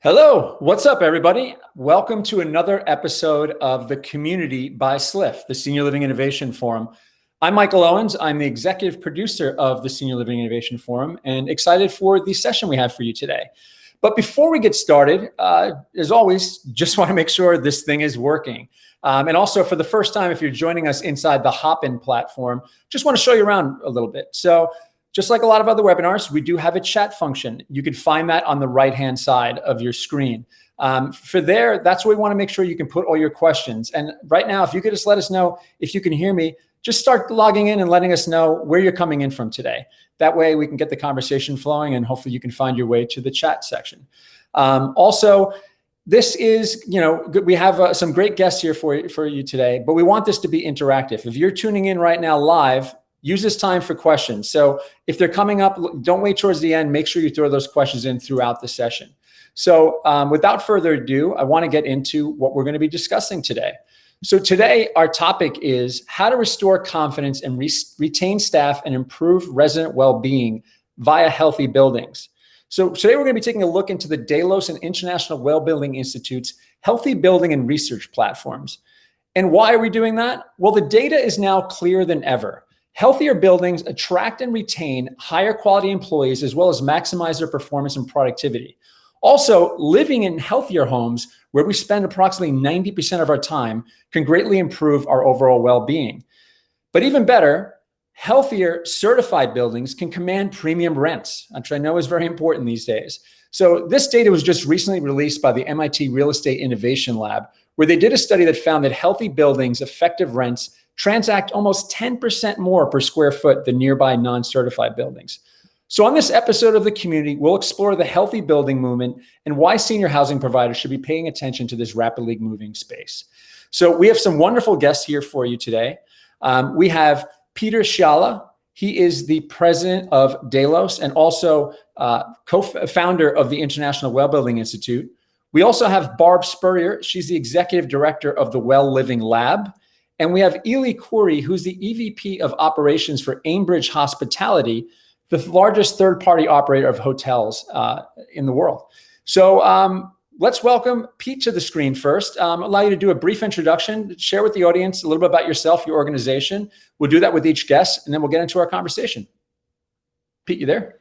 Hello, what's up, everybody? Welcome to another episode of the Community by SLIF, the Senior Living Innovation Forum. I'm Michael Owens. I'm the executive producer of the Senior Living Innovation Forum and excited for the session we have for you today. But before we get started, as always, just want to make sure this thing is working. And also for the first time, if you're joining us inside the Hopin platform, just want to show you around a little bit. So just like a lot of other webinars, we do have a chat function. You can find that on the right-hand side of your screen. For there, that's where we want to make sure you can put all your questions. And right now, if you could just let us know if you can hear me, just start logging in and letting us know where you're coming in from today. That way we can get the conversation flowing and hopefully you can find your way to the chat section. Also, this is, we have some great guests here for you today, but we want this to be interactive. If you're tuning in right now live, use this time for questions. So if they're coming up, don't wait towards the end. Make sure you throw those questions in throughout the session. So without further ado, I want to get into what we're going to be discussing today. So today, our topic is how to restore confidence and retain staff and improve resident well-being via healthy buildings. So today, we're going to be taking a look into the Delos and International Well-Building Institute's healthy building and research platforms. And why are we doing that? Well, the data is now clearer than ever. Healthier buildings attract and retain higher quality employees as well as maximize their performance and productivity. Also, living in healthier homes where we spend approximately 90% of our time can greatly improve our overall well-being. But even better, healthier certified buildings can command premium rents, which I know is very important these days. So this data was just recently released by the MIT Real Estate Innovation Lab, where they did a study that found that healthy buildings' effective rents transact almost 10% more per square foot than nearby non-certified buildings. So on this episode of the Community, we'll explore the healthy building movement and why senior housing providers should be paying attention to this rapidly moving space. So we have some wonderful guests here for you today. We have Peter Scialla. He is the president of Delos and also co-founder of the International Well-Building Institute. We also have Barb Spurrier. She's the executive director of the Well Living Lab. And we have Elie Khoury, who's the EVP of operations for Aimbridge Hospitality, the largest third-party operator of hotels in the world. So let's welcome Pete to the screen first. Allow you to do a brief introduction, share with the audience a little bit about yourself, your organization. We'll do that with each guest, and then we'll get into our conversation. Pete, you there?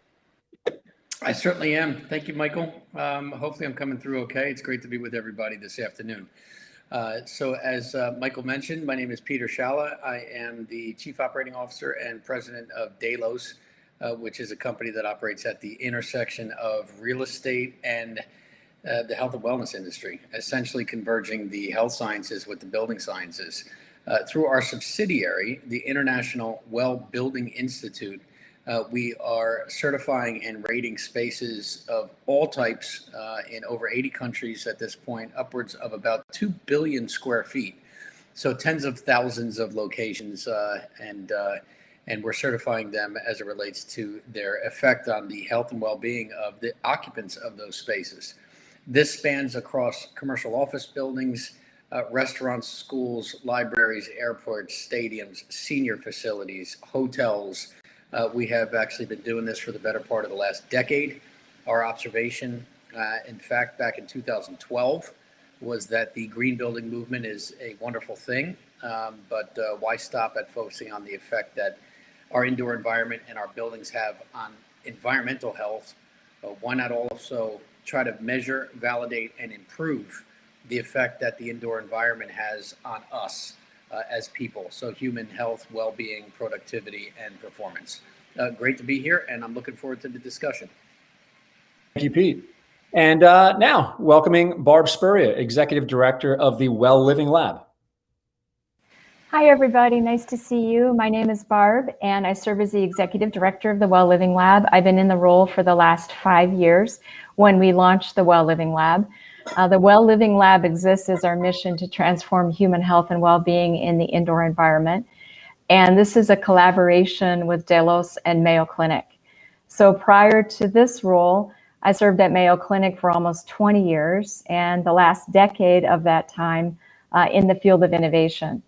I certainly am. Thank you, Michael. Hopefully I'm coming through okay. It's great to be with everybody this afternoon. So as Michael mentioned, my name is Peter Scialla. I am the Chief Operating Officer and President of Delos, which is a company that operates at the intersection of real estate and the health and wellness industry, essentially converging the health sciences with the building sciences. Through our subsidiary, the International Well Building Institute, we are certifying and rating spaces of all types in over 80 countries at this point, upwards of about 2 billion square feet. So tens of thousands of locations, and we're certifying them as it relates to their effect on the health and well-being of the occupants of those spaces. This spans across commercial office buildings, restaurants, schools, libraries, airports, stadiums, senior facilities, hotels. We have actually been doing this for the better part of the last decade. Our observation, in fact, back in 2012, was that the green building movement is a wonderful thing, but why stop at focusing on the effect that our indoor environment and our buildings have on environmental health? Why not also try to measure, validate, and improve the effect that the indoor environment has on us as people? So human health, well-being, productivity, and performance. Great to be here, and I'm looking forward to the discussion. Thank you, Pete. And now, welcoming Barb Spurrier, Executive Director of the Well Living Lab. Hi, everybody. Nice to see you. My name is Barb, and I serve as the Executive Director of the Well Living Lab. I've been in the role for the last 5 years when we launched the Well Living Lab. The Well Living Lab exists as our mission to transform human health and well-being in the indoor environment. And this is a collaboration with Delos and Mayo Clinic. So prior to this role, I served at Mayo Clinic for almost 20 years, and the last decade of that time in the field of innovation.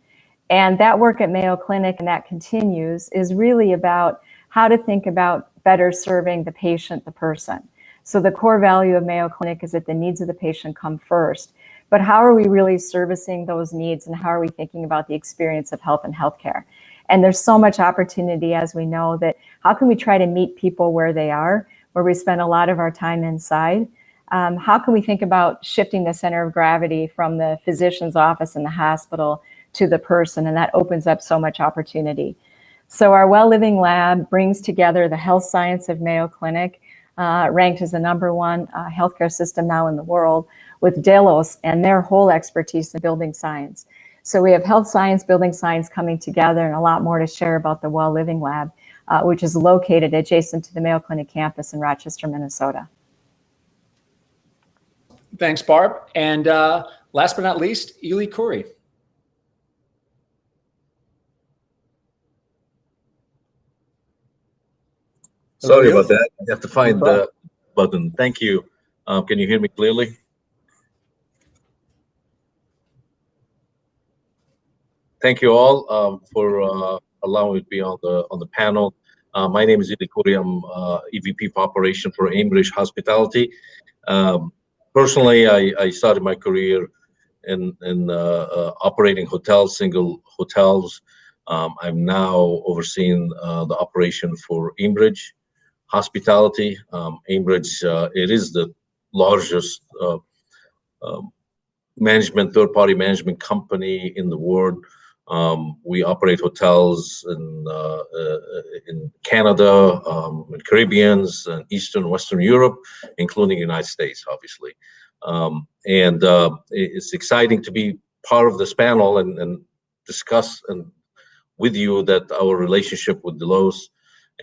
And that work at Mayo Clinic, and that continues, is really about how to think about better serving the patient, the person. So the core value of Mayo Clinic is that the needs of the patient come first. But how are we really servicing those needs, and how are we thinking about the experience of health and healthcare? And there's so much opportunity, as we know, that how can we try to meet people where they are, where we spend a lot of our time inside? How can we think about shifting the center of gravity from the physician's office in the hospital to the person? And that opens up so much opportunity. So our Well Living Lab brings together the health science of Mayo Clinic, ranked as the #1 healthcare system now in the world, with Delos and their whole expertise in building science. So we have health science, building science coming together, and a lot more to share about the Well Living Lab, which is located adjacent to the Mayo Clinic campus in Rochester, Minnesota. Thanks, Barb. And last but not least, Elie Khoury. Sorry about that. I have to find the button. Thank you. Can you hear me clearly? Thank you all for allowing me to be on the panel. My name is Elie Khoury. I'm EVP of Operation for Aimbridge Hospitality. Personally, I started my career in operating hotels, single hotels. I'm now overseeing the operation for Aimbridge Hospitality. Aimbridge, it is the largest third-party management company in the world. We operate hotels in Canada, in Caribbeans, and Eastern and Western Europe, including the United States, obviously. It's exciting to be part of this panel and discuss with you that our relationship with Delos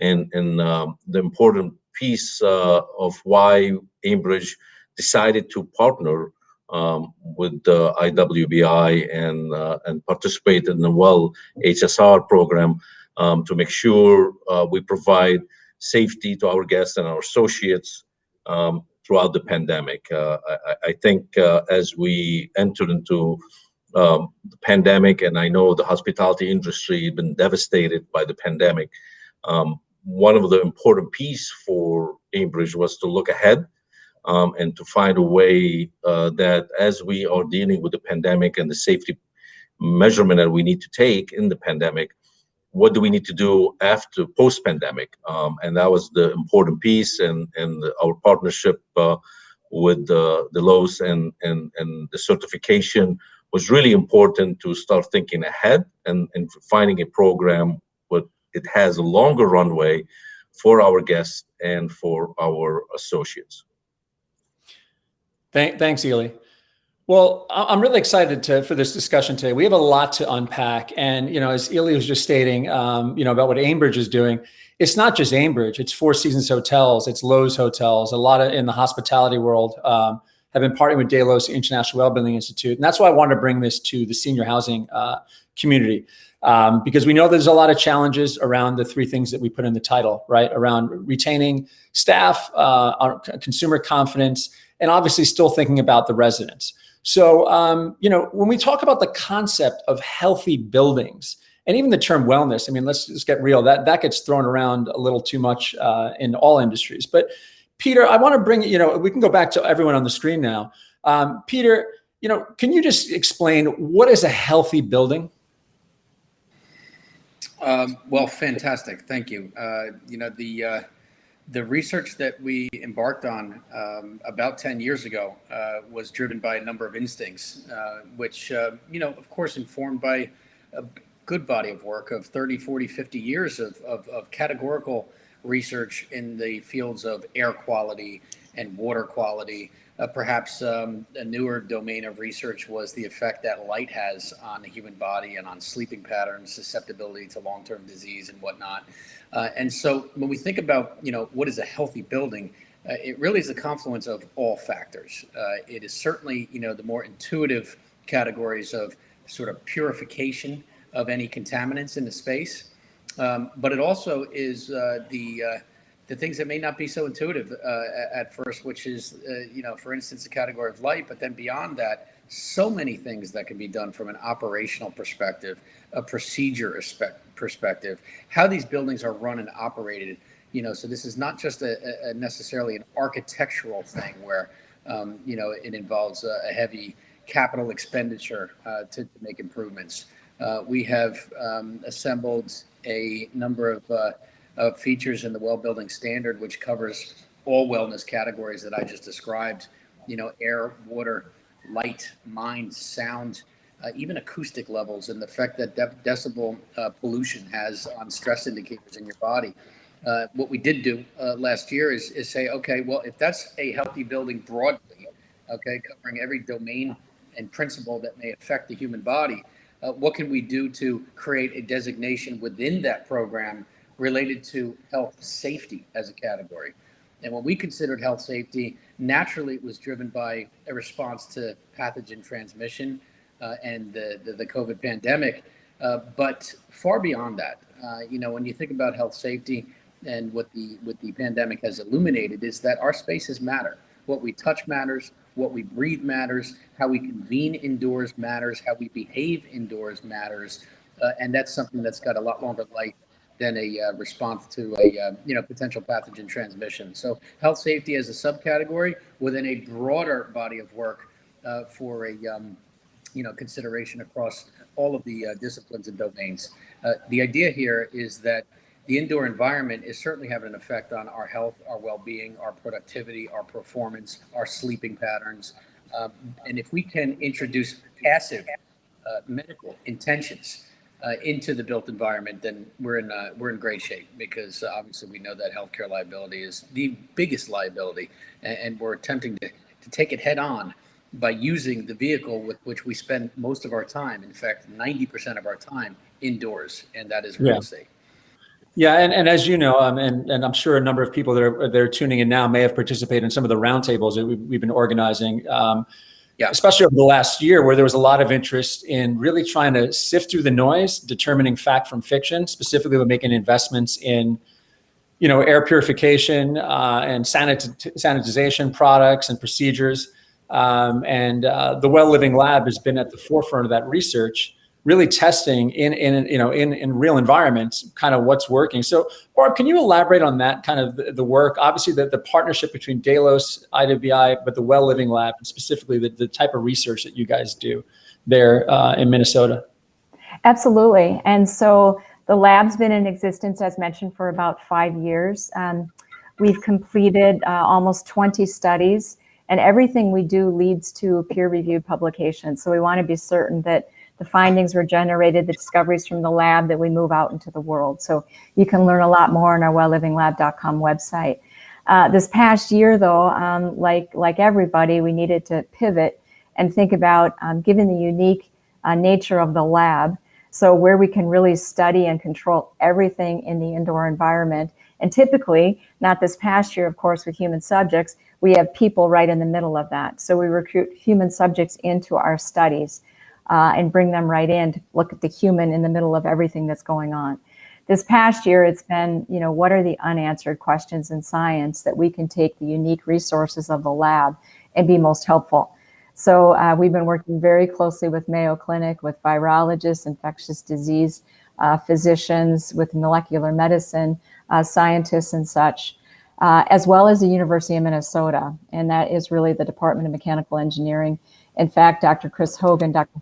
and the important piece of why Aimbridge decided to partner with the IWBI and participate in the Well HSR program to make sure we provide safety to our guests and our associates throughout the pandemic. I think as we entered into the pandemic, and I know the hospitality industry has been devastated by the pandemic, one of the important pieces for Aimbridge was to look ahead and to find a way that as we are dealing with the pandemic and the safety measurement that we need to take in the pandemic, what do we need to do after post-pandemic? And that was the important piece, and our partnership with Delos and the certification was really important to start thinking ahead and finding a program, but it has a longer runway for our guests and for our associates. Thanks, Elie. Well, I'm really excited for this discussion today. We have a lot to unpack. And, as Elie was just stating, about what Aimbridge is doing, it's not just Aimbridge, it's Four Seasons Hotels, it's Lowe's Hotels, a lot in the hospitality world have been partnering with Delos International Wellbeing Institute. And that's why I wanted to bring this to the senior housing community, because we know there's a lot of challenges around the three things that we put in the title, right? Around retaining staff, consumer confidence, and obviously still thinking about the residents. So, when we talk about the concept of healthy buildings and even the term wellness, I mean, let's just get real, that gets thrown around a little too much in all industries. But Peter, I want to bring, we can go back to everyone on the screen now. Peter, can you just explain what is a healthy building? Well, fantastic. Thank you. The research that we embarked on about 10 years ago was driven by a number of instincts, which, of course, informed by a good body of work of 30, 40, 50 years of categorical research in the fields of air quality and water quality. Perhaps a newer domain of research was the effect that light has on the human body and on sleeping patterns, susceptibility to long-term disease and whatnot. And so when we think about, what is a healthy building, it really is a confluence of all factors. It is certainly, the more intuitive categories of sort of purification of any contaminants in the space. But it also is the things that may not be so intuitive at first, which is, for instance, the category of light, but then beyond that, so many things that can be done from an operational perspective, a procedure perspective, how these buildings are run and operated, So this is not just a necessarily an architectural thing where, it involves a heavy capital expenditure to make improvements. We have assembled a number of features in the well building standard, which covers all wellness categories that I just described, air, water, light, mind, sound, even acoustic levels, and the effect that decibel pollution has on stress indicators in your body. What we did do last year is say, okay, well, if that's a healthy building broadly, okay, covering every domain and principle that may affect the human body, what can we do to create a designation within that program related to health safety as a category? And when we considered health safety, naturally it was driven by a response to pathogen transmission and the COVID pandemic. But far beyond that, when you think about health safety and what the pandemic has illuminated is that our spaces matter. What we touch matters, what we breathe matters, how we convene indoors matters, how we behave indoors matters. And that's something that's got a lot longer life than a response to a potential pathogen transmission. So health safety as a subcategory within a broader body of work for a consideration across all of the disciplines and domains. The idea here is that the indoor environment is certainly having an effect on our health, our well-being, our productivity, our performance, our sleeping patterns. And if we can introduce passive medical intentions into the built environment, then we're in great shape, because obviously we know that healthcare liability is the biggest liability, and we're attempting to take it head on by using the vehicle with which we spend most of our time. In fact, 90% of our time indoors, and that is real estate. Yeah, and as you know, and I'm sure a number of people that are tuning in now may have participated in some of the roundtables that we've been organizing, especially over the last year, where there was a lot of interest in really trying to sift through the noise, determining fact from fiction, specifically with making investments in, air purification and sanitization products and procedures. And the Well Living Lab has been at the forefront of that research, really testing in real environments, kind of what's working. So, Barb, can you elaborate on that kind of the work? Obviously, the partnership between Delos, IWI, but the Well Living Lab, and specifically the type of research that you guys do there in Minnesota. Absolutely. And so the lab's been in existence, as mentioned, for about 5 years. We've completed almost 20 studies, and everything we do leads to peer-reviewed publications. So we want to be certain that the findings were generated, the discoveries from the lab, that we move out into the world. So you can learn a lot more on our wellivinglab.com website. This past year, though, like everybody, we needed to pivot and think about, given the unique nature of the lab, so where we can really study and control everything in the indoor environment. And typically, not this past year, of course, with human subjects, we have people right in the middle of that. So we recruit human subjects into our studies and bring them right in to look at the human in the middle of everything that's going on. This past year, it's been, what are the unanswered questions in science that we can take the unique resources of the lab and be most helpful? So we've been working very closely with Mayo Clinic, with virologists, infectious disease physicians, with molecular medicine scientists and such, as well as the University of Minnesota. And that is really the Department of Mechanical Engineering. In fact, Dr.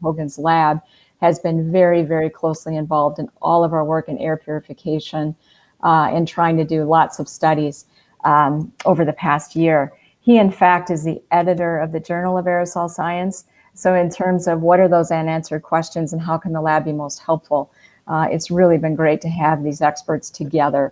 Hogan's lab has been very, very closely involved in all of our work in air purification and trying to do lots of studies over the past year. He, in fact, is the editor of the Journal of Aerosol Science. So in terms of what are those unanswered questions and how can the lab be most helpful, it's really been great to have these experts together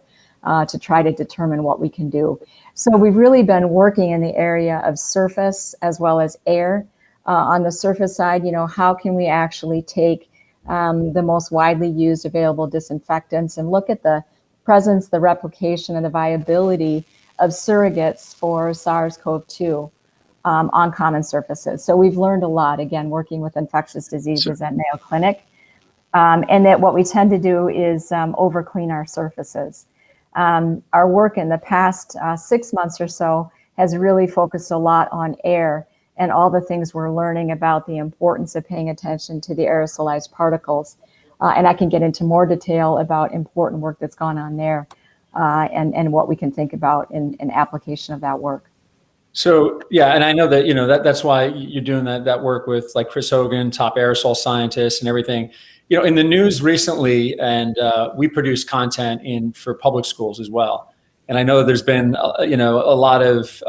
to try to determine what we can do. So we've really been working in the area of surface as well as air. On the surface side, how can we actually take the most widely used available disinfectants and look at the presence, the replication, and the viability of surrogates for SARS-CoV-2 on common surfaces. So we've learned a lot, again, working with infectious diseases at Mayo Clinic, and that what we tend to do is over-clean our surfaces. Our work in the past 6 months or so has really focused a lot on air and all the things we're learning about the importance of paying attention to the aerosolized particles. And I can get into more detail about important work that's gone on there. and what we can think about in application of that work. So yeah, and I know that that's why you're doing that work with like Chris Hogan, top aerosol scientists, and everything. In the news recently, and we produce content for public schools as well. And I know there's been a lot of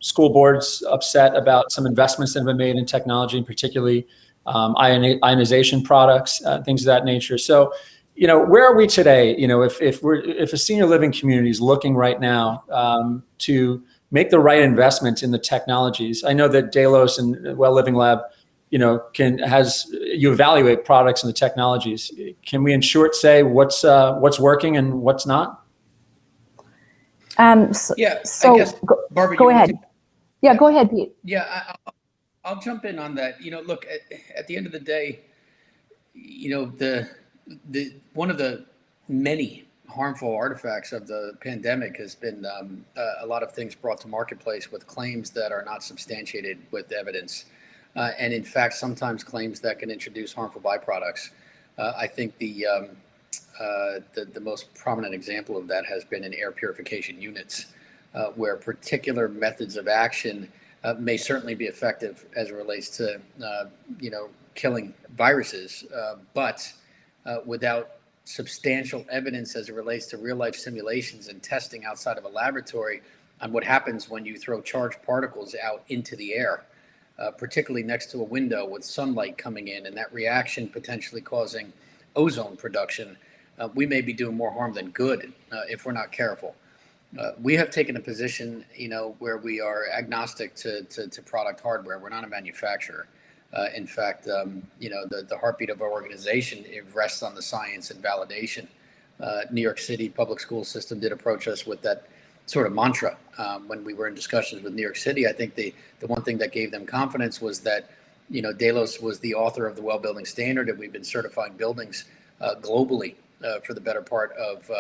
school boards upset about some investments that have been made in technology, and particularly ionization products, things of that nature. So, where are we today? If a senior living community is looking right now to make the right investment in the technologies. I know that Delos and Well Living Lab, you evaluate products and the technologies. Can we in short say what's working and what's not? I guess, Barbara, go ahead. Yeah, go ahead, Pete. Yeah, I'll jump in on that. Look, at the end of the day, the one of the many harmful artifacts of the pandemic has been a lot of things brought to marketplace with claims that are not substantiated with evidence, and in fact, sometimes claims that can introduce harmful byproducts. I think the most prominent example of that has been in air purification units, where particular methods of action may certainly be effective as it relates to killing viruses, but without substantial evidence as it relates to real life simulations and testing outside of a laboratory on what happens when you throw charged particles out into the air, particularly next to a window with sunlight coming in, and that reaction potentially causing ozone production. We may be doing more harm than good if we're not careful. We have taken a position, where we are agnostic to product hardware. We're not a manufacturer. In fact, the heartbeat of our organization, it rests on the science and validation. New York City public school system did approach us with that sort of mantra when we were in discussions with New York City. I think the one thing that gave them confidence was that, Delos was the author of the Well Building Standard, and we've been certifying buildings globally for the better part of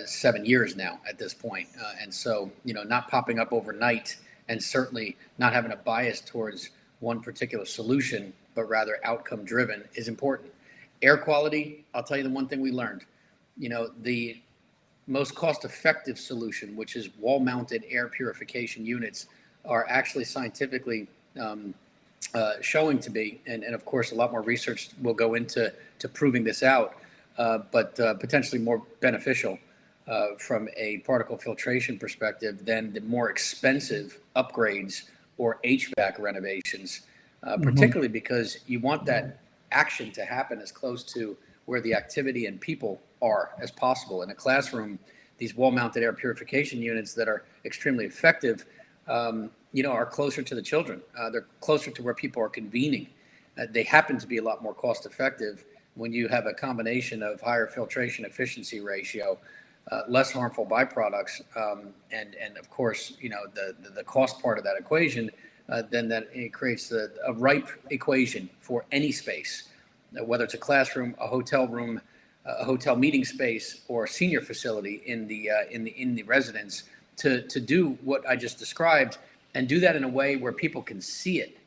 7 years now at this point. And so, not popping up overnight, and certainly not having a bias towards one particular solution, but rather outcome driven, is important. Air quality, I'll tell you the one thing we learned. The most cost effective solution, which is wall mounted air purification units, are actually scientifically showing to be, and of course a lot more research will go into proving this out, but potentially more beneficial from a particle filtration perspective than the more expensive upgrades or HVAC renovations, particularly because you want that action to happen as close to where the activity and people are as possible. In a classroom, these wall-mounted air purification units that are extremely effective, are closer to the children. They're closer to where people are convening. They happen to be a lot more cost-effective when you have a combination of higher filtration efficiency ratio, less harmful byproducts, and of course, the cost part of that equation, then that it creates a ripe equation for any space, whether it's a classroom, a hotel room, a hotel meeting space, or a senior facility in the residence, to do what I just described, and do that in a way where people can see it.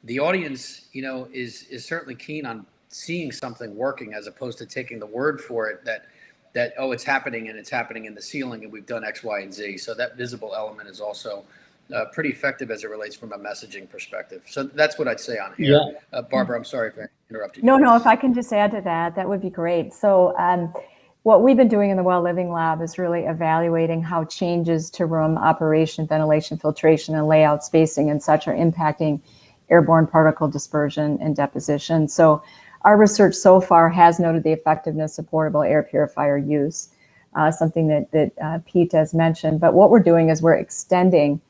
The audience, is certainly keen on seeing something working, as opposed to taking the word for it that it's happening, and it's happening in the ceiling, and we've done X, Y, and Z. So that visible element is also pretty effective as it relates from a messaging perspective. So that's what I'd say on here. Yeah. Barbara, I'm sorry if I interrupted you. No, if I can just add to that, that would be great. So what we've been doing in the Well Living Lab is really evaluating how changes to room operation, ventilation, filtration, and layout, spacing, and such are impacting airborne particle dispersion and deposition. So our research so far has noted the effectiveness of portable air purifier use, something that Pete has mentioned. But what we're doing is we're extending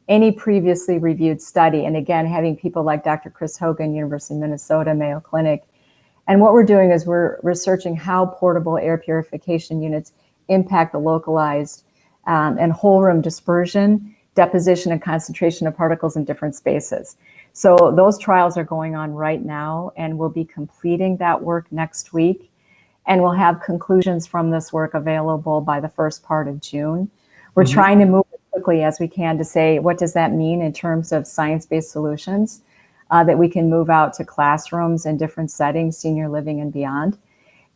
any previously reviewed study, and again, having people like Dr. Chris Hogan, University of Minnesota, Mayo Clinic. And what we're doing is we're researching how portable air purification units impact the localized and whole room dispersion, deposition, and concentration of particles in different spaces. So those trials are going on right now, and we'll be completing that work next week. And we'll have conclusions from this work available by the first part of June. We're trying to move as quickly as we can to say, what does that mean in terms of science-based solutions that we can move out to classrooms and different settings, senior living and beyond.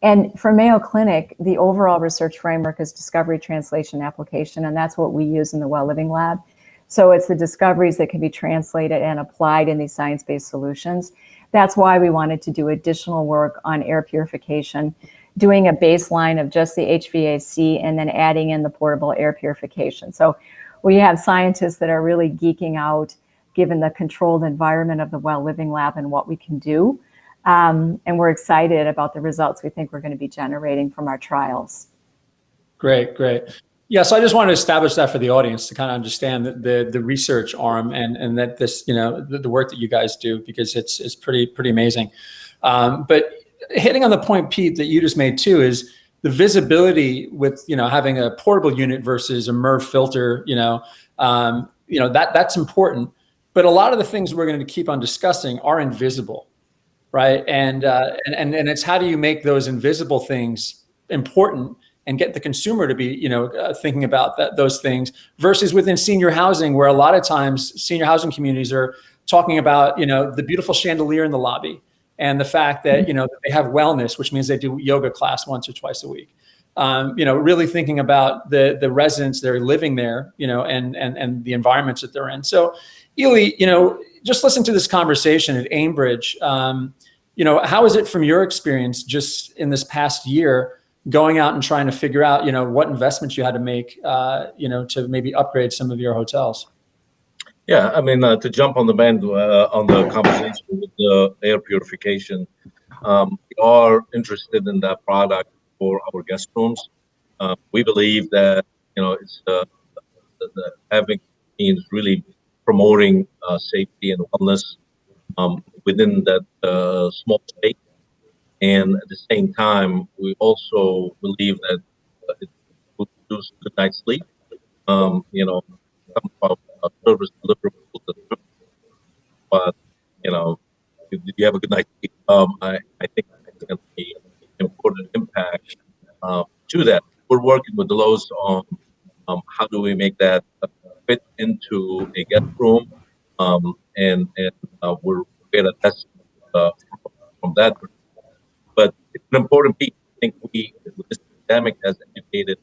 And for Mayo Clinic, the overall research framework is discovery, translation, application, and that's what we use in the Well Living Lab. So it's the discoveries that can be translated and applied in these science-based solutions. That's why we wanted to do additional work on air purification, doing a baseline of just the HVAC and then adding in the portable air purification. So we have scientists that are really geeking out given the controlled environment of the Well Living Lab and what we can do. And we're excited about the results we think we're going to be generating from our trials. Great, great. Yeah, so I just wanted to establish that for the audience to kind of understand the research arm and that this, you know, the work that you guys do, because it's pretty amazing. But hitting on the point, Pete, that you just made too, is the visibility with, you know, having a portable unit versus a MERV filter, that's important. But a lot of the things we're going to keep on discussing are invisible. Right. And it's how do you make those invisible things important and get the consumer to be, thinking about those things versus within senior housing, where a lot of times senior housing communities are talking about, the beautiful chandelier in the lobby and the fact that, they have wellness, which means they do yoga class once or twice a week. Really thinking about the residents that are living there, and the environments that they're in. So, Elie, just listen to this conversation at Aimbridge. How is it from your experience just in this past year, going out and trying to figure out, what investments you had to make, to maybe upgrade some of your hotels? Yeah, I mean, to jump on the band on the conversation with the air purification, we are interested in that product for our guest rooms. We believe that, it's the having means really promoting safety and wellness within that small space. And at the same time, we also believe that it will produce good night's sleep. Some of our service deliverables, but if you have a good night's sleep, I think it's going to be an important impact to that. We're working with Delos on how do we make that fit into a guest room, and we're going to test from that. But it's an important piece. I think this pandemic has educated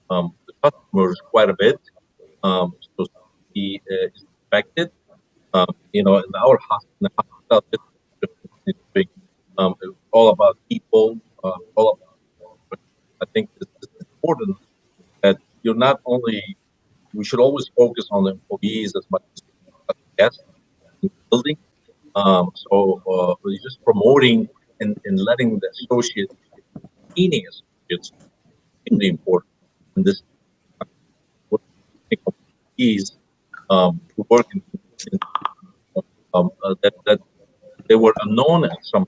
the customers quite a bit. So he is affected. In our hospital, it's all about people. I think it's important that you're not only. We should always focus on the employees as much as the guests in the building. So we're just promoting and letting the associates, cleaning associates, extremely important. And this employees who work in that they were unknown at some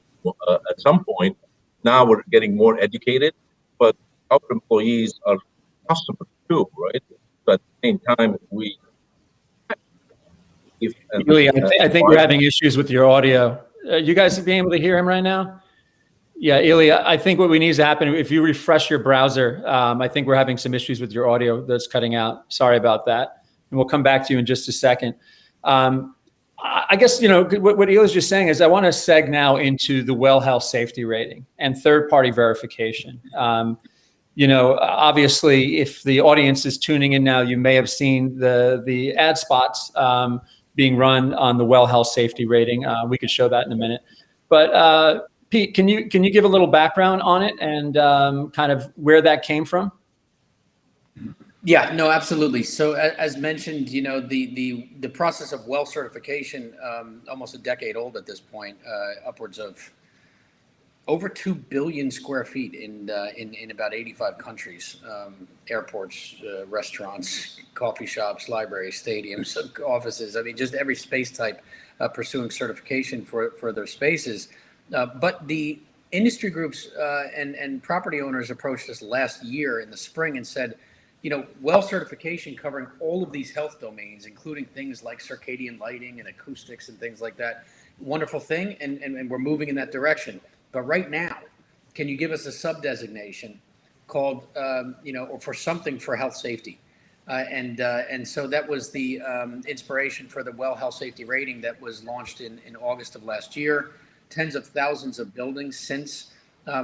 point. Now we're getting more educated, but our employees are customers too, right? So at the same time, Elie, I think we're having issues with your audio. You guys being able to hear him right now? Yeah, Elie, I think what we need to happen, if you refresh your browser, I think we're having some issues with your audio that's cutting out. Sorry about that. And we'll come back to you in just a second. I guess, what Elie's just saying is I want to seg now into the well health safety rating and third-party verification. Obviously, if the audience is tuning in now, you may have seen the ad spots being run on the well health safety rating. We could show that in a minute. But Pete, can you give a little background on it and kind of where that came from? Yeah, no, absolutely. So as mentioned, the process of well certification, almost a decade old at this point, upwards of over 2 billion square feet in about 85 countries, airports, restaurants, coffee shops, libraries, stadiums, offices. I mean, just every space type pursuing certification for their spaces. But the industry groups and property owners approached us last year in the spring and said, well certification covering all of these health domains, including things like circadian lighting and acoustics and things like that. Wonderful thing, and we're moving in that direction. But right now, can you give us a sub-designation called, or for something for health safety? And so that was the inspiration for the Well Health Safety Rating that was launched in August of last year. Tens of thousands of buildings since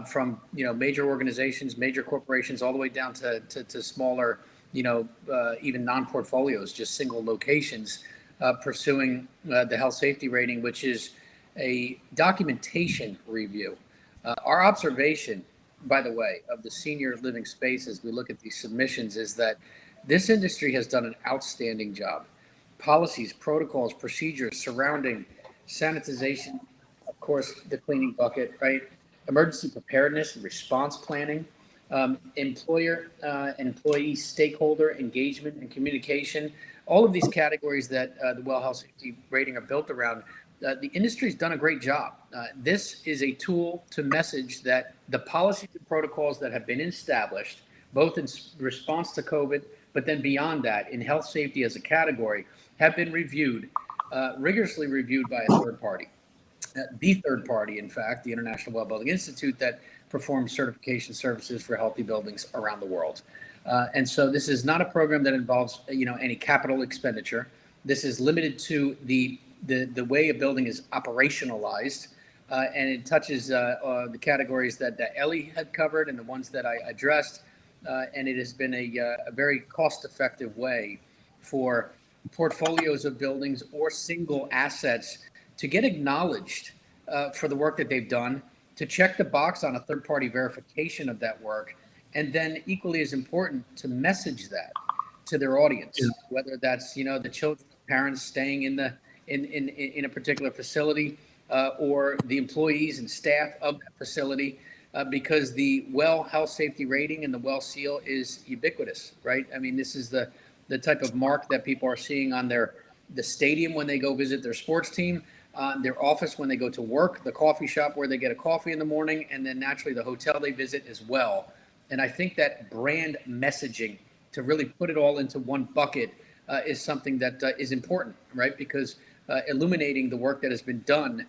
from major organizations, major corporations, all the way down to smaller, even non-portfolios, just single locations, pursuing the health safety rating, which is a documentation review. Our observation, by the way, of the senior living space as we look at these submissions is that this industry has done an outstanding job. Policies, protocols, procedures surrounding sanitization, of course, the cleaning bucket, right? Emergency preparedness and response planning, employer and employee stakeholder engagement and communication, all of these categories that the Well Health Safety Rating are built around. The industry's done a great job. This is a tool to message that the policies and protocols that have been established, both in response to COVID, but then beyond that, in health safety as a category, have been reviewed, rigorously reviewed by a third party. The third party, in fact, the International Well Building Institute, that performs certification services for healthy buildings around the world. And so this is not a program that involves any capital expenditure. This is limited to the way a building is operationalized, and it touches the categories that Elie had covered and the ones that I addressed. And it has been a very cost-effective way for portfolios of buildings or single assets to get acknowledged for the work that they've done, to check the box on a third-party verification of that work, and then equally as important, to message that to their audience, whether that's the children, parents staying in a particular facility, or the employees and staff of that facility, because the Well Health Safety Rating and the Well Seal is ubiquitous, right? I mean, this is the type of mark that people are seeing on the stadium when they go visit their sports team, their office when they go to work, the coffee shop where they get a coffee in the morning, and then naturally the hotel they visit as well. And I think that brand messaging, to really put it all into one bucket, is something that is important, right? Because illuminating the work that has been done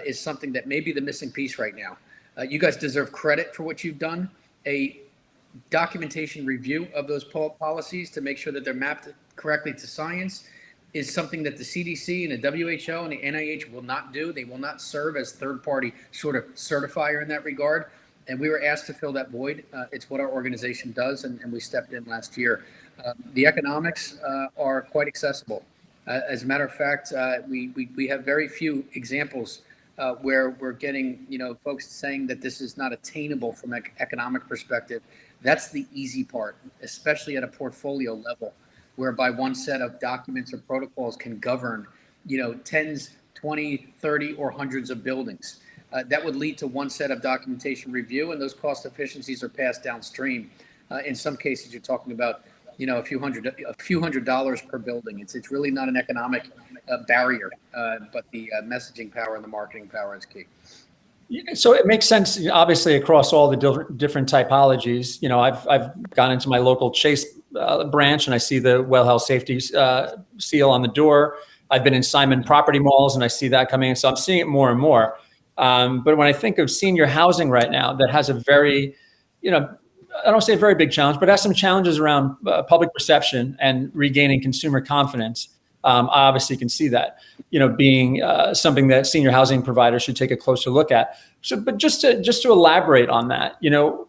is something that may be the missing piece right now. You guys deserve credit for what you've done. A documentation review of those policies to make sure that they're mapped correctly to science is something that the CDC and the WHO and the NIH will not do. They will not serve as third-party sort of certifier in that regard. And we were asked to fill that void. It's what our organization does, and we stepped in last year. The economics are quite accessible. As a matter of fact, we have very few examples where we're getting folks saying that this is not attainable from an economic perspective. That's the easy part, especially at a portfolio level, whereby one set of documents or protocols can govern, tens, 20, 30, or hundreds of buildings. That would lead to one set of documentation review, and those cost efficiencies are passed downstream. In some cases, you're talking about, a few hundred dollars per building. It's really not an economic barrier, but the messaging power and the marketing power is key. So it makes sense, obviously, across all the different typologies. I've gone into my local Chase branch, and I see the Well Health Safety seal on the door. I've been in Simon property malls, and I see that coming in. So I'm seeing it more and more. But when I think of senior housing right now, that has a very, I don't say a very big challenge, but has some challenges around public perception and regaining consumer confidence. I obviously can see that, being something that senior housing providers should take a closer look at. So, but just to elaborate on that,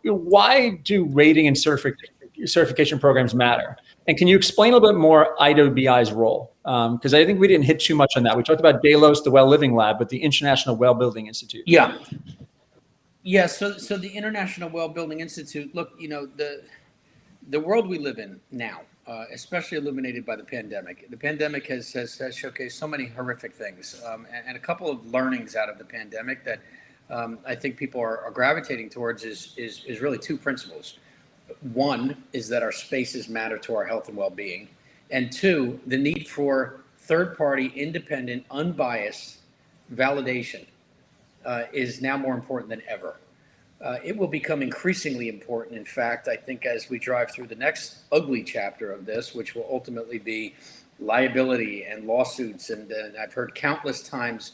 why do rating and certification programs matter? And can you explain a little bit more IWBI's role? Because I think we didn't hit too much on that. We talked about Delos, the Well Living Lab, but the International Well Building Institute. Yeah. So the International Well Building Institute, look, the world we live in now, especially illuminated by the pandemic. The pandemic has showcased so many horrific things, and a couple of learnings out of the pandemic that I think people are gravitating towards is really two principles. One is that our spaces matter to our health and well-being, and two, the need for third-party, independent, unbiased validation is now more important than ever. It will become increasingly important, in fact, I think, as we drive through the next ugly chapter of this, which will ultimately be liability and lawsuits. And I've heard countless times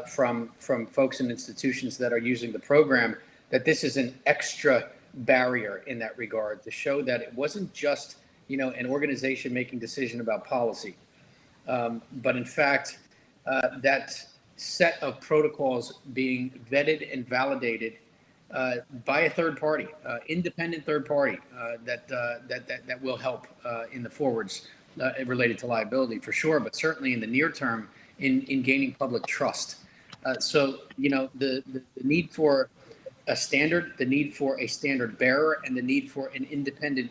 from folks and institutions that are using the program that this is an extra barrier in that regard, to show that it wasn't just an organization making decision about policy, but in fact that set of protocols being vetted and validated by a third party, independent third party that will help in the forwards related to liability for sure, but certainly in the near term in gaining public trust. So the need for a standard, the need for a standard bearer, and the need for an independent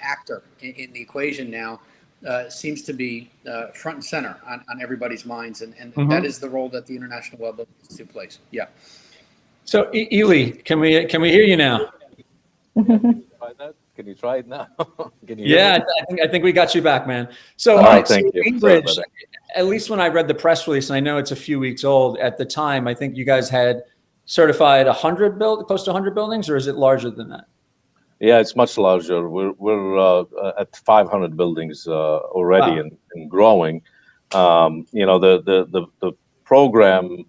actor in the equation now seems to be front and center on everybody's minds, and that is the role that the International Well Building Institute plays. Yeah. So Elie, can we hear you now? Try that? Can you try it now? Can you Yeah, I think we got you back, man. So, all right, thank you. Aimbridge, at least when I read the press release, and I know it's a few weeks old at the time, I think you guys had certified close to 100 buildings, or is it larger than that? Yeah, it's much larger. We're at 500 buildings already. Wow. and growing. The program.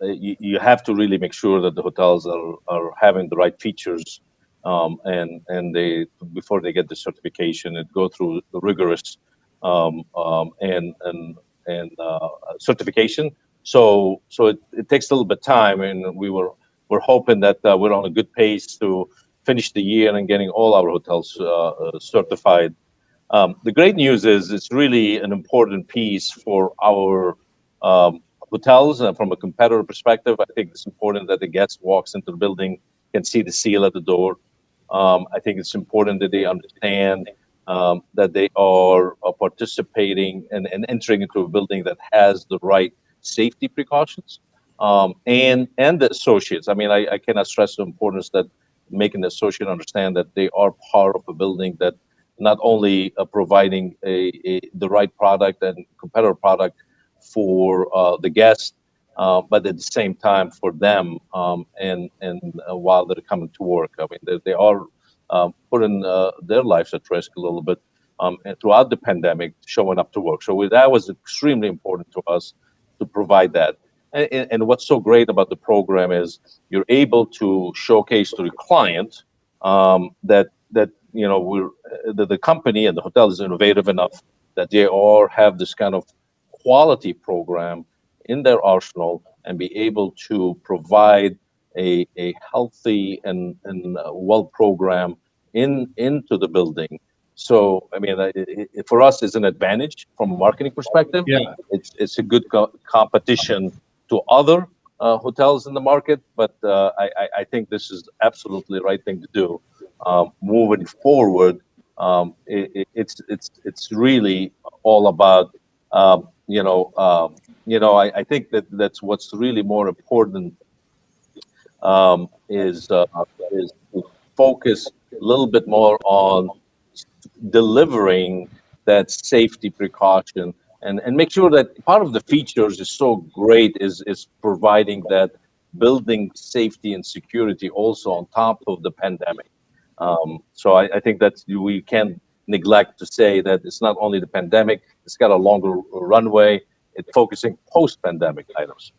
You have to really make sure that the hotels are having the right features, and they before they get the certification, it go through the rigorous certification. So it takes a little bit of time, and we're hoping that we're on a good pace to finish the year and getting all our hotels certified. The great news is it's really an important piece for our hotels, and from a competitor perspective, I think it's important that the guest walks into the building, can see the seal at the door. I think it's important that they understand that they are participating and entering into a building that has the right safety precautions, and the associates. I mean, I cannot stress the importance that making the associate understand that they are part of a building that not only providing the right product and competitor product for the guests, but at the same time for them, and while they're coming to work. I mean, they are putting their lives at risk a little bit, and throughout the pandemic, showing up to work. So that was extremely important to us to provide that. And what's so great about the program is you're able to showcase to the client that the company and the hotel is innovative enough that they all have this kind of quality program in their arsenal and be able to provide a healthy and well program into the building. So I mean, for us, it's an advantage from a marketing perspective. Yeah. It's a good competition to other hotels in the market, but I think this is absolutely the right thing to do. Moving forward, it's really all about I think that's what's really more important is to focus a little bit more on delivering that safety precaution and make sure that part of the features is so great is providing that building safety and security also on top of the pandemic. So I think that we can't neglect to say that it's not only the pandemic, it's got a longer runway. It's focusing post-pandemic items.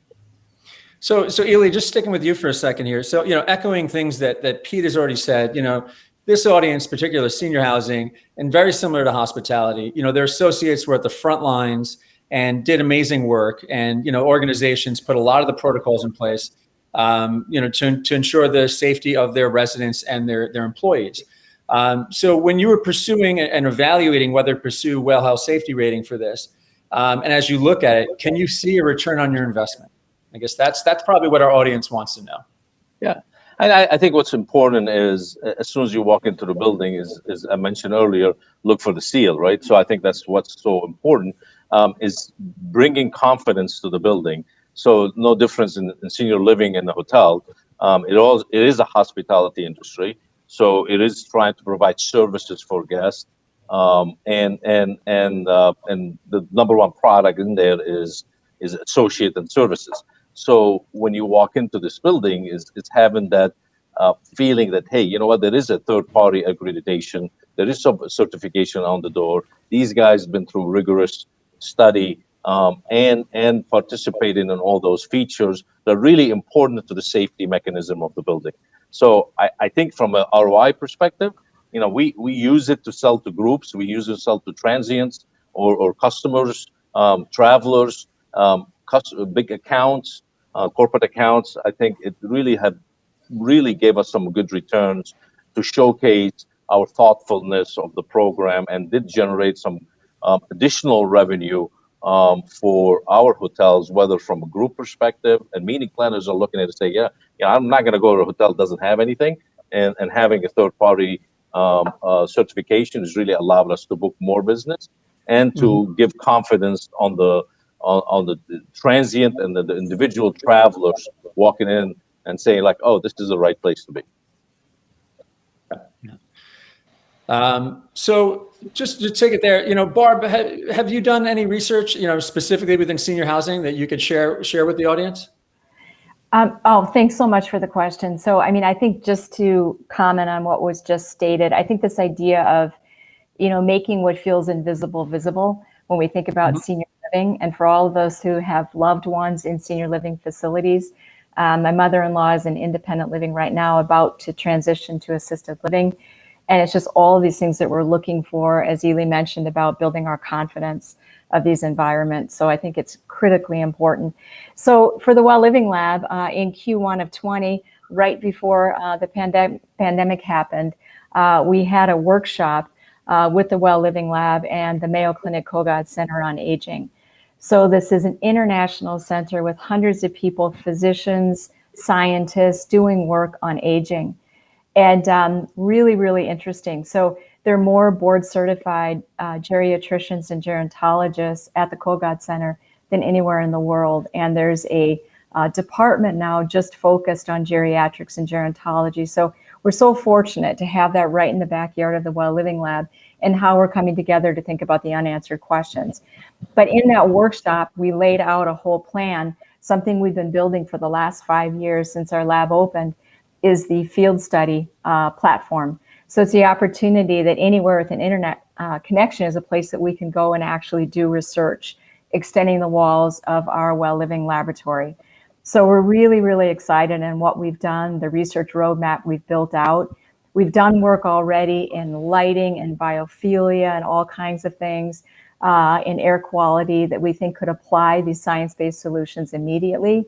So Elie, just sticking with you for a second here. So, echoing things that Pete has already said, this audience, particularly senior housing, and very similar to hospitality, their associates were at the front lines and did amazing work. And, organizations put a lot of the protocols in place, to ensure the safety of their residents and their employees. So when you were pursuing and evaluating whether to pursue well health safety rating for this, and as you look at it, can you see a return on your investment? I guess that's probably what our audience wants to know. Yeah. And I think what's important is as soon as you walk into the building is I mentioned earlier, look for the seal, right? So I think that's what's so important, is bringing confidence to the building. So no difference in senior living in the hotel. It is a hospitality industry. So it is trying to provide services for guests. And the number one product in there is associate and services. So when you walk into this building, it's having that feeling that, hey, you know what, there is a third-party accreditation, there is some certification on the door. These guys have been through rigorous study and participating in all those features that are really important to the safety mechanism of the building. So I think from an ROI perspective, we use it to sell to groups, we use it to sell to transients or customers, travelers, big accounts, corporate accounts. I think it really had really gave us some good returns to showcase our thoughtfulness of the program, and did generate some additional revenue for our hotels, whether from a group perspective, and meeting planners are looking at it and say, yeah, I'm not going to go to a hotel that doesn't have anything, and having a third party certification has really allowed us to book more business and to give confidence on the transient and the individual travelers walking in and saying like, oh, this is the right place to be. So just to take it there, Barb, have you done any research, specifically within senior housing that you could share with the audience? Thanks so much for the question. So, I think just to comment on what was just stated, I think this idea of, making what feels invisible visible when we think about senior living, and for all of those who have loved ones in senior living facilities. My mother-in-law is in independent living right now, about to transition to assisted living. And it's just all of these things that we're looking for, as Elie mentioned, about building our confidence of these environments. So I think it's critically important. So for the Well Living Lab, in Q1 of 20, right before the pandemic happened, we had a workshop with the Well Living Lab and the Mayo Clinic Kogod Center on Aging. So this is an international center with hundreds of people, physicians, scientists, doing work on aging. And really, really interesting. So there are more board certified geriatricians and gerontologists at the Kogod Center than anywhere in the world. And there's a department now just focused on geriatrics and gerontology. So we're so fortunate to have that right in the backyard of the Well Living Lab, and how we're coming together to think about the unanswered questions. But in that workshop, we laid out a whole plan, something we've been building for the last 5 years since our lab opened, is the field study platform. So it's the opportunity that anywhere with an internet connection is a place that we can go and actually do research, extending the walls of our Well Living laboratory. So we're really, really excited in what we've done, the research roadmap we've built out. We've done work already in lighting and biophilia and all kinds of things, in air quality, that we think could apply these science-based solutions immediately.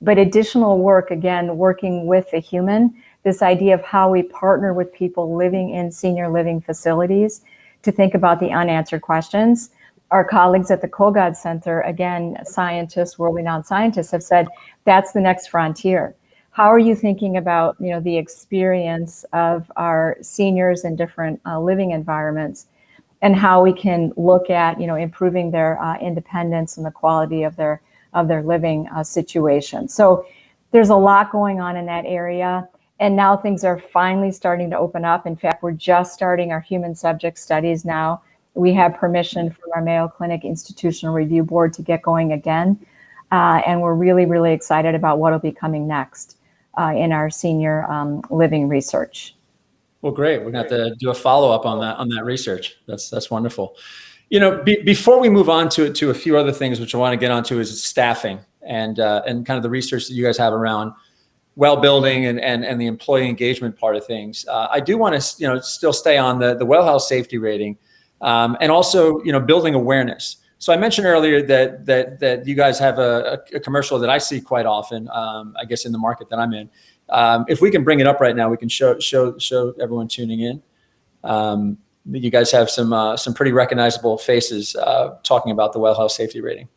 But additional work, again, working with the human, this idea of how we partner with people living in senior living facilities to think about the unanswered questions. Our colleagues at the Kogod Center, again, scientists, world-renowned scientists, have said that's the next frontier. How are you thinking about, the experience of our seniors in different living environments, and how we can look at, improving their independence and the quality of their living situation. So there's a lot going on in that area. And now things are finally starting to open up. In fact, we're just starting our human subject studies now. We have permission from our Mayo Clinic Institutional Review Board to get going again. And we're really, really excited about what will be coming next in our senior living research. Well, great. We're going to have to do a follow-up on that research. That's wonderful. Before we move on to a few other things, which I want to get onto, is staffing and kind of the research that you guys have around well building and the employee engagement part of things. I do want to still stay on the well health safety rating, and also building awareness. So I mentioned earlier that you guys have a commercial that I see quite often, I guess in the market that I'm in. If we can bring it up right now, we can show everyone tuning in. You guys have some pretty recognizable faces talking about the well health safety rating.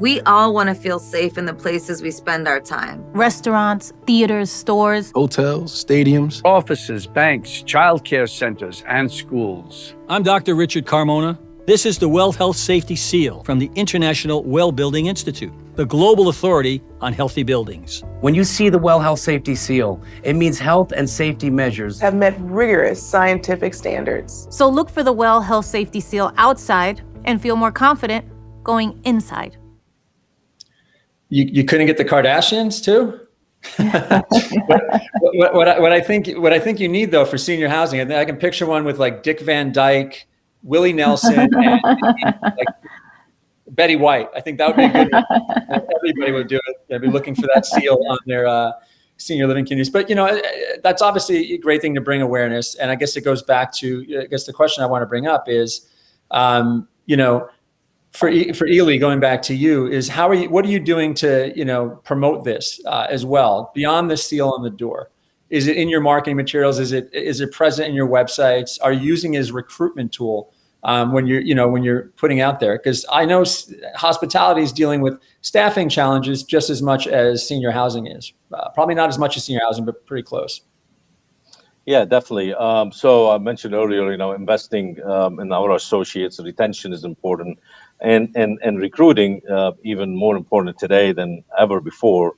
We all want to feel safe in the places we spend our time. Restaurants, theaters, stores, hotels, stadiums, offices, banks, childcare centers, and schools. I'm Dr. Richard Carmona. This is the Well Health Safety Seal from the International Well Building Institute, the global authority on healthy buildings. When you see the Well Health Safety Seal, it means health and safety measures have met rigorous scientific standards. So look for the Well Health Safety Seal outside and feel more confident going inside. You couldn't get the Kardashians too? what I think you need though for senior housing, and I can picture one with like Dick Van Dyke, Willie Nelson, and like Betty White. I think that would be good. Everybody would do it. They'd be looking for that seal on their senior living communities. But that's obviously a great thing to bring awareness. And I guess it goes back to the question I want to bring up is, for Elie, going back to you, is what are you doing to, promote this as well beyond the seal on the door? Is it in your marketing materials? Is it present in your websites? Are you using it as a recruitment tool when you're putting out there? Because I know hospitality is dealing with staffing challenges just as much as senior housing is. Probably not as much as senior housing, but pretty close. Yeah, definitely. So I mentioned earlier, investing in our associates, retention is important, and recruiting even more important today than ever before.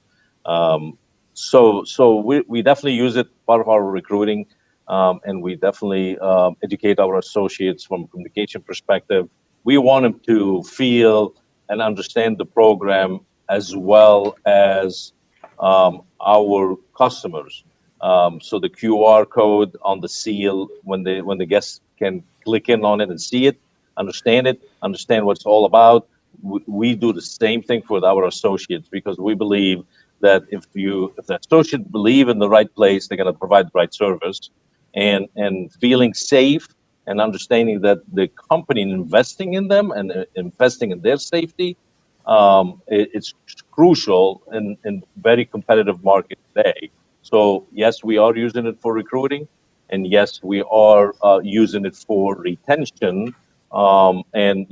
So we definitely use it part of our recruiting, and we definitely educate our associates from a communication perspective. We want them to feel and understand the program as well as our customers. So the QR code on the seal, when the guests can click in on it and see it, understand what it's all about. We do the same thing for our associates, because we believe that if the associates believe in the right place, they're going to provide the right service, and feeling safe and understanding that the company investing in them and investing in their safety, it's crucial in very competitive market today. So yes, we are using it for recruiting, and yes, we are using it for retention. And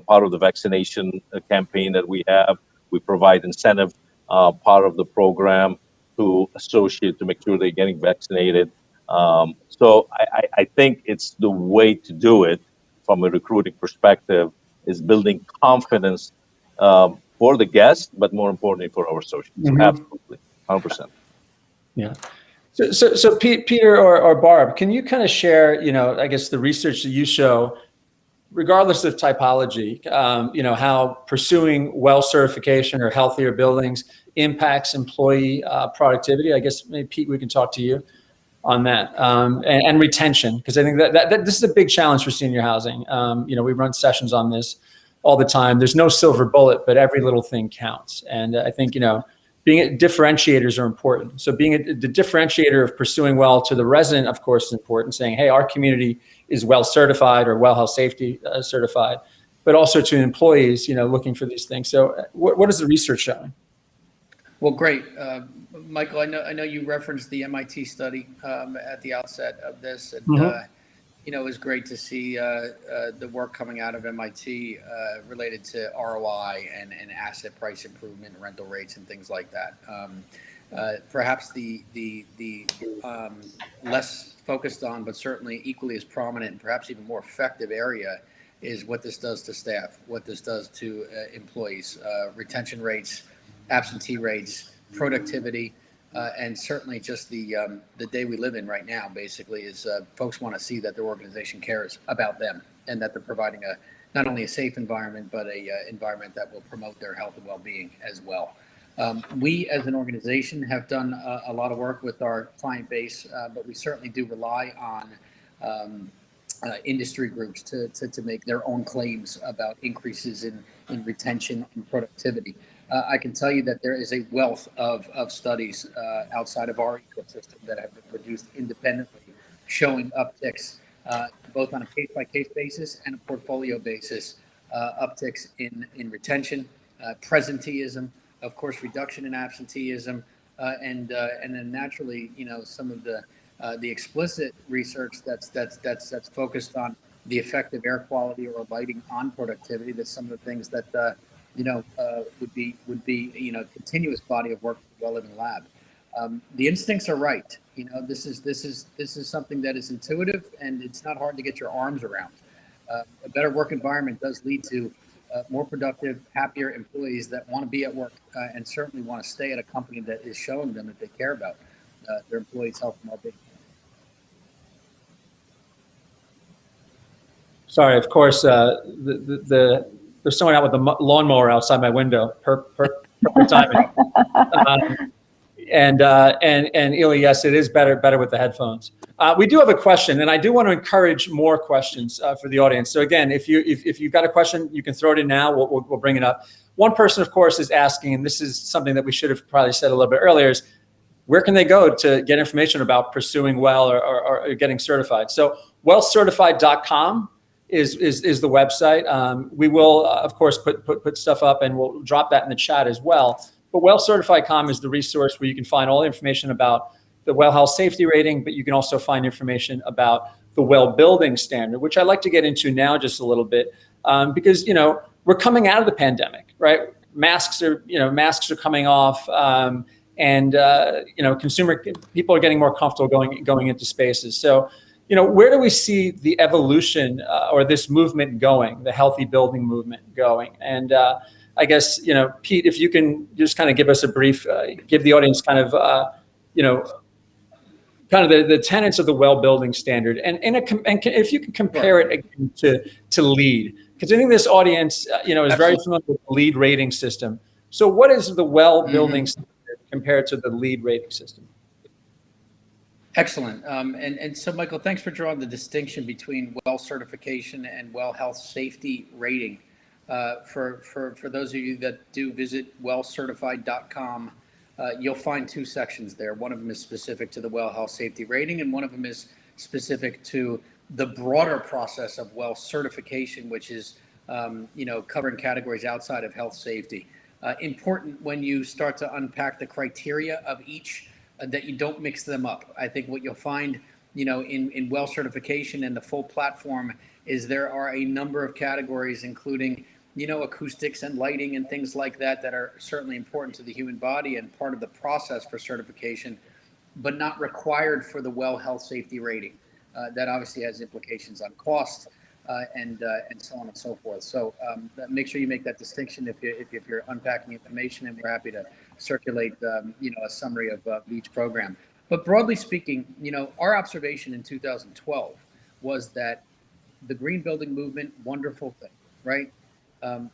part of the vaccination campaign that we have, we provide incentive part of the program to associate to make sure they're getting vaccinated. So I think it's the way to do it from a recruiting perspective, is building confidence for the guest, but more importantly for our associates. Mm-hmm. Absolutely, 100%. Yeah. So Peter or Barb, can you kind of share, I guess the research that you show, regardless of typology, how pursuing well certification or healthier buildings impacts employee productivity? I guess maybe Pete, we can talk to you on that, and retention, because I think that this is a big challenge for senior housing. We run sessions on this all the time. There's no silver bullet, but every little thing counts. And I think, being differentiators are important. So being the differentiator of pursuing well to the resident, of course, is important. Saying, hey, our community is well certified or well health safety certified, but also to employees, looking for these things. So what is the research showing? Well, great. Michael, I know you referenced the MIT study at the outset of this, and mm-hmm. It was great to see the work coming out of MIT related to ROI and asset price improvement, rental rates, and things like that. Perhaps the less focused on, but certainly equally as prominent and perhaps even more effective area is what this does to staff, what this does to employees, retention rates, absentee rates, productivity. And certainly just the day we live in right now, basically, is folks want to see that their organization cares about them and that they're providing not only a safe environment, but a environment that will promote their health and well-being as well. We as an organization have done a lot of work with our client base, but we certainly do rely on industry groups to make their own claims about increases in retention and productivity. I can tell you that there is a wealth of studies outside of our ecosystem that have been produced independently, showing upticks both on a case-by-case basis and a portfolio basis, upticks in retention, presenteeism, of course, reduction in absenteeism, and then naturally, some of the explicit research that's focused on the effect of air quality or lighting on productivity. That's some of the things that would be continuous body of work for the Well Living Lab. The instincts are right. This is something that is intuitive, and it's not hard to get your arms around. A better work environment does lead to more productive, happier employees that want to be at work and certainly want to stay at a company that is showing them that they care about their employees' health and well-being. Sorry, of course, there's someone out with a lawnmower outside my window. Perfect timing. And Elie, yes, it is better with the headphones. We do have a question, and I do want to encourage more questions for the audience. So again, if you've got a question, you can throw it in now. We'll bring it up. One person, of course, is asking, and this is something that we should have probably said a little bit earlier, is where can they go to get information about pursuing well or getting certified? So wellcertified.com is the website. We will, of course, put stuff up, and we'll drop that in the chat as well. But WellCertified.com is the resource where you can find all the information about the well health safety rating, but you can also find information about the well building standard, which I'd like to get into now just a little bit, because we're coming out of the pandemic, right? Masks are coming off, and people are getting more comfortable going into spaces. So, where do we see the evolution or this movement going, the healthy building movement going? And I guess, Pete, if you can just kind of give us a brief, give the audience kind of, the tenets of the well building standard, and if you can compare it again to LEED, because I think this audience, is very familiar with the LEED rating system. So what is the well building standard compared to the LEED rating system? Excellent. And so, Michael, thanks for drawing the distinction between well certification and well health safety rating. For those of you that do visit wellcertified.com, you'll find two sections there. One of them is specific to the well health safety rating, and one of them is specific to the broader process of well certification, which is covering categories outside of health safety. Important when you start to unpack the criteria of each, that you don't mix them up. I think what you'll find, in well certification and the full platform is there are a number of categories, including, acoustics and lighting and things like that are certainly important to the human body and part of the process for certification, but not required for the well health safety rating. That obviously has implications on cost and so on and so forth. So make sure you make that distinction if you're unpacking information, and we're happy to circulate a summary of each program. But broadly speaking, our observation in 2012 was that the green building movement, wonderful thing, right?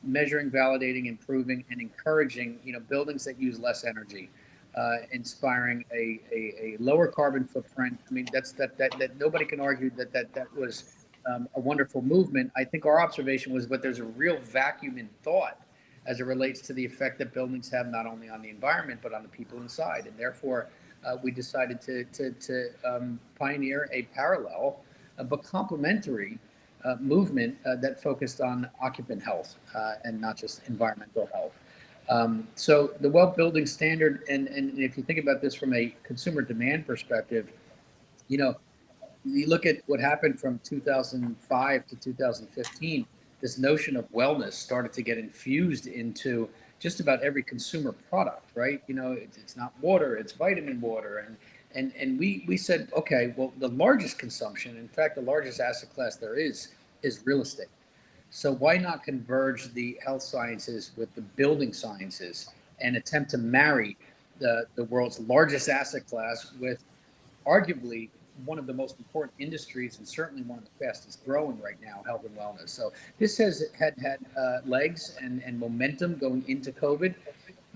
Measuring, validating, improving, and encouraging, buildings that use less energy, inspiring a lower carbon footprint. I mean, that nobody can argue that was a wonderful movement. I think our observation was, but there's a real vacuum in thought as it relates to the effect that buildings have not only on the environment but on the people inside, and therefore we decided to pioneer a parallel but complementary movement that focused on occupant health and not just environmental health. So the well building standard, and if you think about this from a consumer demand perspective, you look at what happened from 2005 to 2015, this notion of wellness started to get infused into just about every consumer product, right? It's not water, it's vitamin water. And we said, okay, well, the largest consumption, in fact, the largest asset class there is real estate. So why not converge the health sciences with the building sciences and attempt to marry the world's largest asset class with arguably one of the most important industries and certainly one of the fastest growing right now, health and wellness. So this has had legs and momentum going into COVID.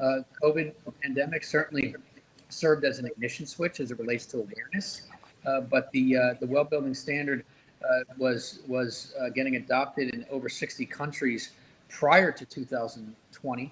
COVID pandemic certainly served as an ignition switch as it relates to awareness, but the well building standard was getting adopted in over 60 countries prior to 2020,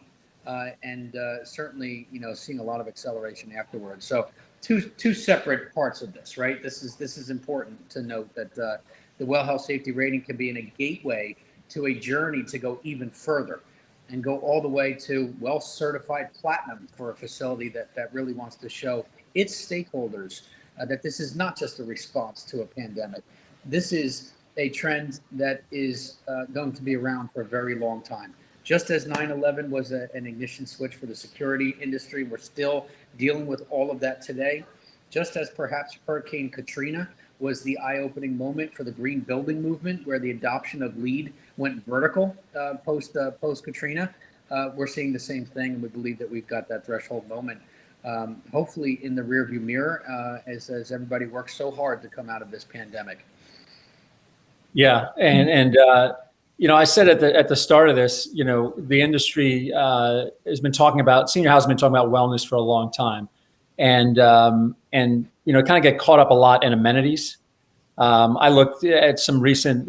and certainly seeing a lot of acceleration afterwards. So two separate parts of this, right? This is important to note that the well health safety rating can be in a gateway to a journey to go even further and go all the way to well certified platinum for a facility that really wants to show its stakeholders that this is not just a response to a pandemic. This is a trend that is going to be around for a very long time. Just as 9/11 was an ignition switch for the security industry, we're still dealing with all of that today. Just as perhaps Hurricane Katrina was the eye-opening moment for the green building movement, where the adoption of LEED went vertical post Katrina, we're seeing the same thing, and we believe that we've got that threshold moment, hopefully in the rearview mirror, as everybody works so hard to come out of this pandemic. Yeah, and I said at the start of this, the industry has been talking about, senior housing has been talking about wellness for a long time, and kind of get caught up a lot in amenities. I looked at some recent,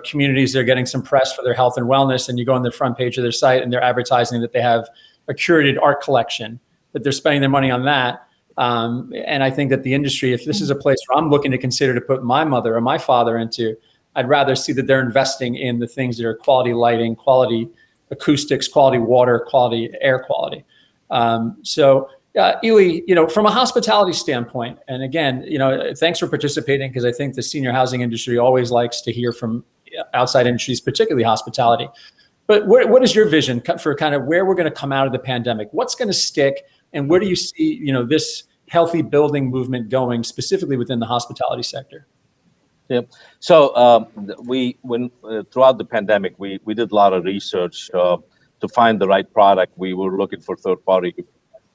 communities that are getting some press for their health and wellness, and you go on the front page of their site and they're advertising that they have a curated art collection, that they're spending their money on that. And I think that the industry, if this is a place where I'm looking to consider to put my mother or my father into, I'd rather see that they're investing in the things that are quality lighting, quality acoustics, quality water, quality air quality. Elie, from a hospitality standpoint, and again, thanks for participating, because I think the senior housing industry always likes to hear from outside industries, particularly hospitality. But what is your vision for kind of where we're going to come out of the pandemic? What's going to stick, and where do you see, this healthy building movement going, specifically within the hospitality sector? Yep. So throughout the pandemic, we did a lot of research to find the right product. We were looking for third-party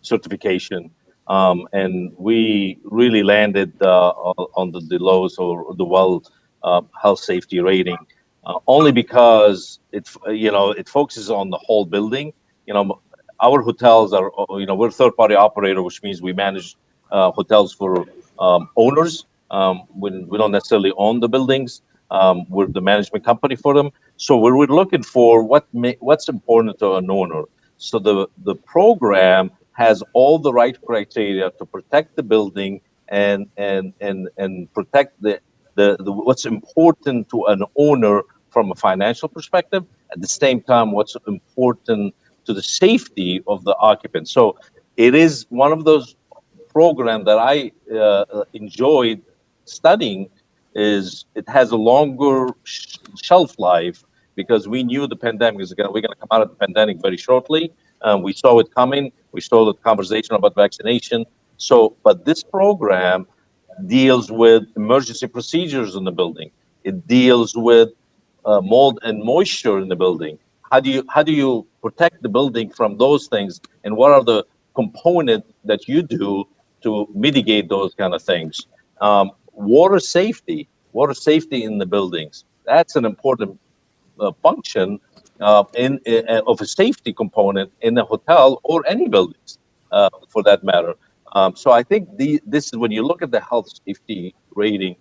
certification, and we really landed on the Delos or the Well Health Safety rating, only because it focuses on the whole building. Our hotels are, we're a third-party operator, which means we manage hotels for owners. We don't necessarily own the buildings. We're the management company for them. So we're looking for what's important to an owner. So the program has all the right criteria to protect the building and protect the what's important to an owner from a financial perspective. At the same time, what's important to the safety of the occupant. So it is one of those programs that I enjoyed studying. Is it has a longer shelf life, because we knew the pandemic we're going to come out of the pandemic very shortly. We saw it coming. We saw the conversation about vaccination. But this program deals with emergency procedures in the building. It deals with mold and moisture in the building. How do you protect the building from those things? And what are the components that you do to mitigate those kind of things? Water safety in the buildings. That's an important function of a safety component in a hotel or any buildings, for that matter. So I think this is when you look at the health safety rating,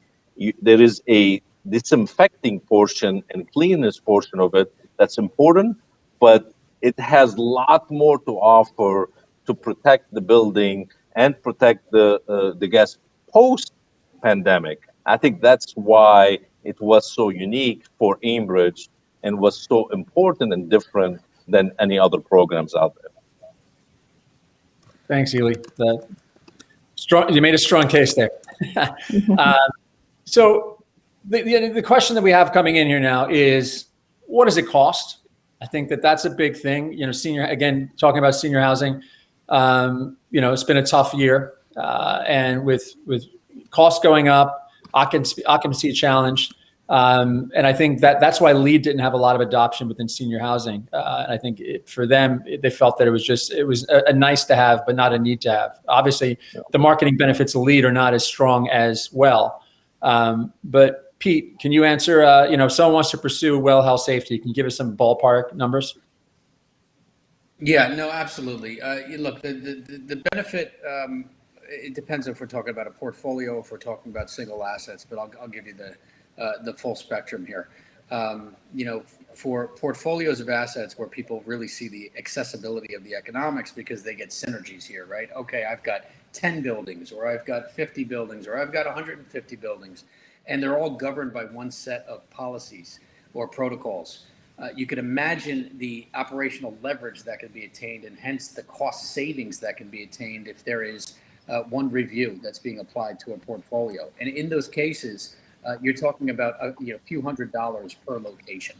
there is a disinfecting portion and cleanness portion of it that's important, but it has a lot more to offer to protect the building and protect the guests post-pandemic. I think that's why it was so unique for Aimbridge and was so important and different than any other programs out there. Thanks, Elie. You made a strong case there. So the question that we have coming in here now is, what does it cost? I think that's a big thing. Talking about senior housing, it's been a tough year, and with costs going up, occupancy challenged. And I think that's why LEED didn't have a lot of adoption within senior housing. And I think for them, they felt that it was a nice to have, but not a need to have. Obviously, the marketing benefits of LEED are not as strong as well. But Pete, can you answer, if someone wants to pursue well health safety, can you give us some ballpark numbers? Yeah, no, absolutely. Look, the benefit, it depends if we're talking about a portfolio, if we're talking about single assets, but I'll give you the full spectrum here. For portfolios of assets where people really see the accessibility of the economics because they get synergies here, right? Okay, I've got 10 buildings, or I've got 50 buildings, or I've got 150 buildings, and they're all governed by one set of policies or protocols. You could imagine the operational leverage that can be attained, and hence the cost savings that can be attained if there is one review that's being applied to a portfolio. And in those cases, you're talking about a few $100s per location.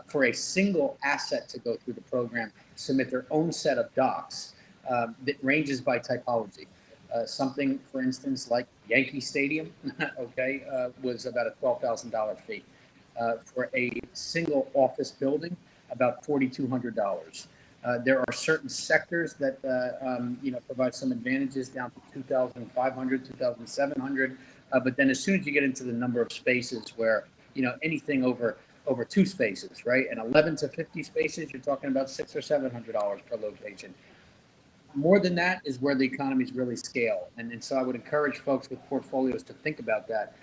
For a single asset to go through the program, submit their own set of docs that ranges by typology. Something, for instance, like Yankee Stadium, was about a $12,000 fee. For a single office building, about $4,200. There are certain sectors that provide some advantages down to $2,500, $2,700. But then as soon as you get into the number of spaces where, anything over 2 spaces, right? And 11 to 50 spaces, you're talking about $600 or $700 per location. More than that is where the economies really scale. And so I would encourage folks with portfolios to think about that.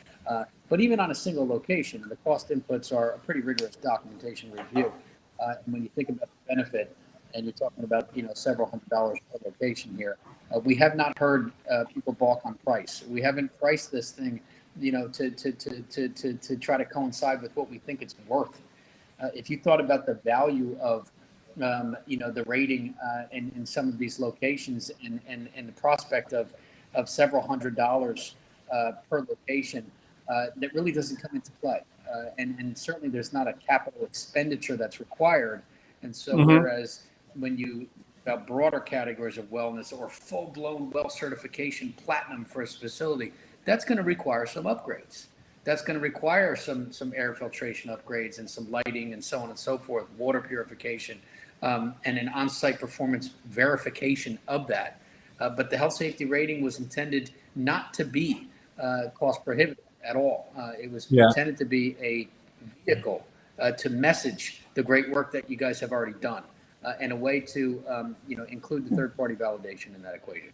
But even on a single location, the cost inputs are a pretty rigorous documentation review. And when you think about the benefit, and you're talking about several $100s per location here, we have not heard people balk on price. We haven't priced this thing to try to coincide with what we think it's worth. If you thought about the value of the rating in some of these locations and the prospect of several $100s per location, that really doesn't come into play. And certainly there's not a capital expenditure that's required. And so whereas when you about broader categories of wellness or full-blown well certification platinum for a facility, that's going to require some upgrades. That's going to require some air filtration upgrades and some lighting and so on and so forth, water purification, and an on-site performance verification of that. But the health safety rating was intended not to be cost prohibitive at all. It was intended to be a vehicle to message the great work that you guys have already done, and a way to include the third-party validation in that equation.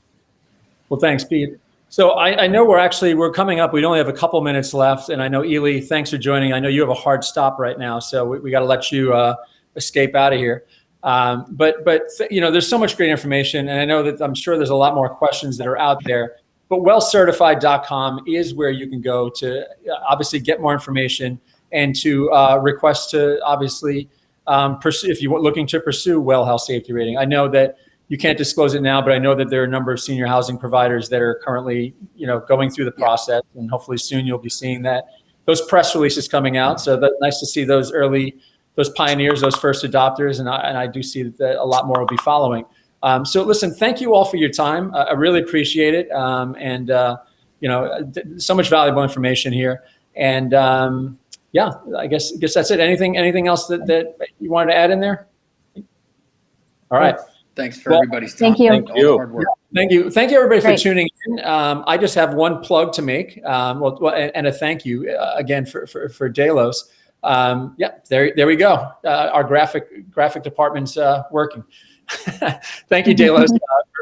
Well, thanks, Pete. So I know we're coming up. We only have a couple minutes left, and I know Elie, thanks for joining. I know you have a hard stop right now, so we got to let you escape out of here. But there's so much great information, and I know that I'm sure there's a lot more questions that are out there. But wellcertified.com is where you can go to obviously get more information and to request to obviously pursue, if you're looking to pursue well health safety rating. I know that you can't disclose it now, but I know that there are a number of senior housing providers that are currently, going through the process, and hopefully soon you'll be seeing those press releases coming out. So that's nice to see those pioneers, those first adopters, and I do see that a lot more will be following. So listen, thank you all for your time. I really appreciate it, and so much valuable information here. And I guess that's it. Anything else that you wanted to add in there? All right. Thanks for everybody's time. Thank you. All the hard work. Thank you, everybody, for tuning in. I just have one plug to make, and a thank you again for Delos. There we go. Our graphic department's working. Thank you, Delos,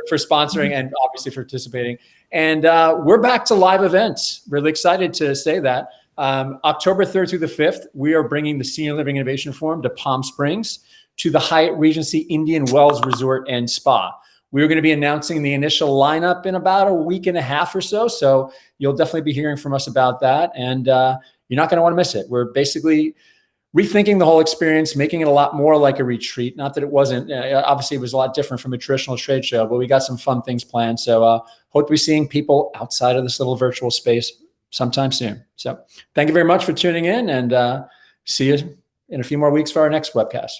for sponsoring and obviously for participating. And we're back to live events. Really excited to say that. October 3rd through the 5th, we are bringing the Senior Living Innovation Forum to Palm Springs, to the Hyatt Regency Indian Wells Resort and Spa. We're going to be announcing the initial lineup in about a week and a half or so. So you'll definitely be hearing from us about that. And you're not going to want to miss it. We're basically rethinking the whole experience, making it a lot more like a retreat. Not that it wasn't, obviously it was a lot different from a traditional trade show, but we got some fun things planned. So hope to be seeing people outside of this little virtual space sometime soon. So thank you very much for tuning in, and see you in a few more weeks for our next webcast.